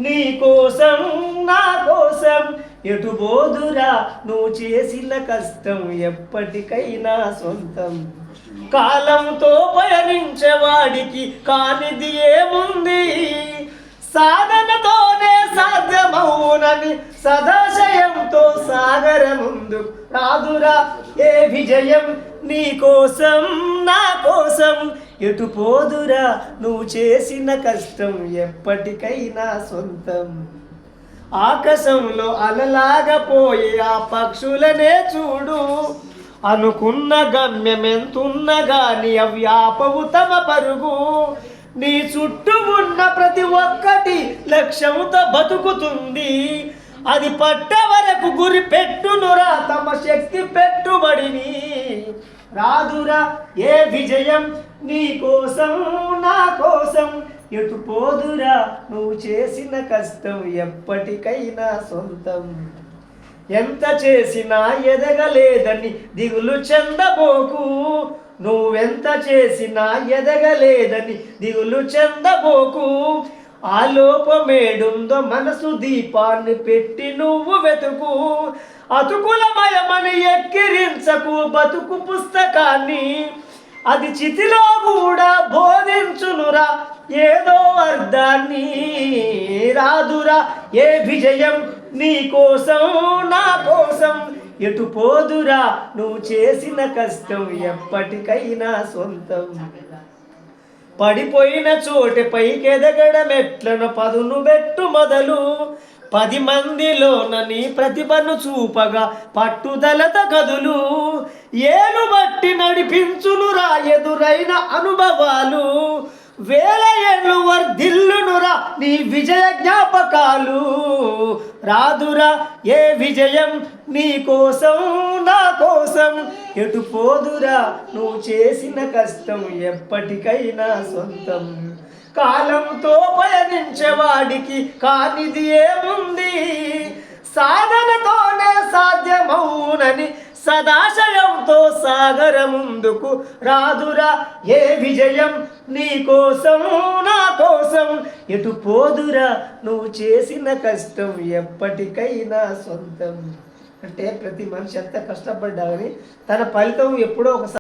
నీ కోసం నా కోసం ఎటు బోదురా నువ్వు చేసిన కష్టం ఎప్పటికైనా సొంతం. కాలంతో పయనించేవాడికి కానిది ఏముంది, సాధనతోనే సాధ్యమవునని సదాశయంతో సాగర ముందు రాదురా ఏ విజయం. నీ కోసం నా కోసం ఎటు పోదురా నువ్వు చేసిన కష్టం ఎప్పటికైనా సొంతం. ఆకాశంలో అలలాగా పోయే ఆ పక్షులనే చూడు, అనుకున్న గమ్యం ఎంతున్నా గాని అవి ఆపవు తమ పరుగు. నీ చుట్టూ ఉన్న ప్రతి ఒక్కటి లక్ష్యంతో బతుకుతుంది, అది పట్ట వరకు గురి పెట్టునురా తమ శక్తి పెట్టుబడిని. రాదురా ఏ విజయం, నీ కోసం నా కోసం ఎటు పోదురా నువ్వు చేసిన కష్టం ఎప్పటికైనా సొంతం. ఎంత చేసినా ఎదగలేదని దిగులు చెందబోకు, నువ్వెంత చేసినా ఎదగలేదని దిగులు చెందబోకు. ఆ లోపమేడుందో మనసు దీపాన్ని పెట్టి నువ్వు వెతుకు. అతుకులమయమని ఎక్కిరించకు బతుకు పుస్తకాన్ని, అది చితిలో కూడా బోధించునురా ఏదో అర్థాన్ని. రాదురా ఏ విజయం, నీ కోసం నా కోసం ఎటు పోదురా నువ్వు చేసిన కష్టం ఎప్పటికైనా సొంతం. పడిపోయిన చోట పైకెదగడం ఎట్లను పదును పెట్టు మొదలు, 10 మందిలోన నీ ప్రతిభను చూపగా పట్టుదలత కదులు. ఏలు బట్టి నడిపించునురా ఎదురైన అనుభవాలు, వేల ఏళ్ళు వర్ధిల్లునురా నీ విజయ జ్ఞాపకాలు. రాదురా ఏ విజయం, నీ కోసం నా కోసం ఎటు పోదురా నువ్వు చేసిన కష్టం ఎప్పటికైనా సొంతం. కాలంతో పయనించేవాడికి కానిది ఏముంది, సాధనతోనే సాధ్యమవునని సదాశయంతో సాగర ముందుకు రాదురా ఏ విజయం. నీ కోసం నా కోసం ఎటు పోదురా నువ్వు చేసిన కష్టం ఎప్పటికైనా సొంతం. అంటే ప్రతి మనిషి ఎంత కష్టపడ్డా కానీ తన ఫలితం ఎప్పుడో ఒకసారి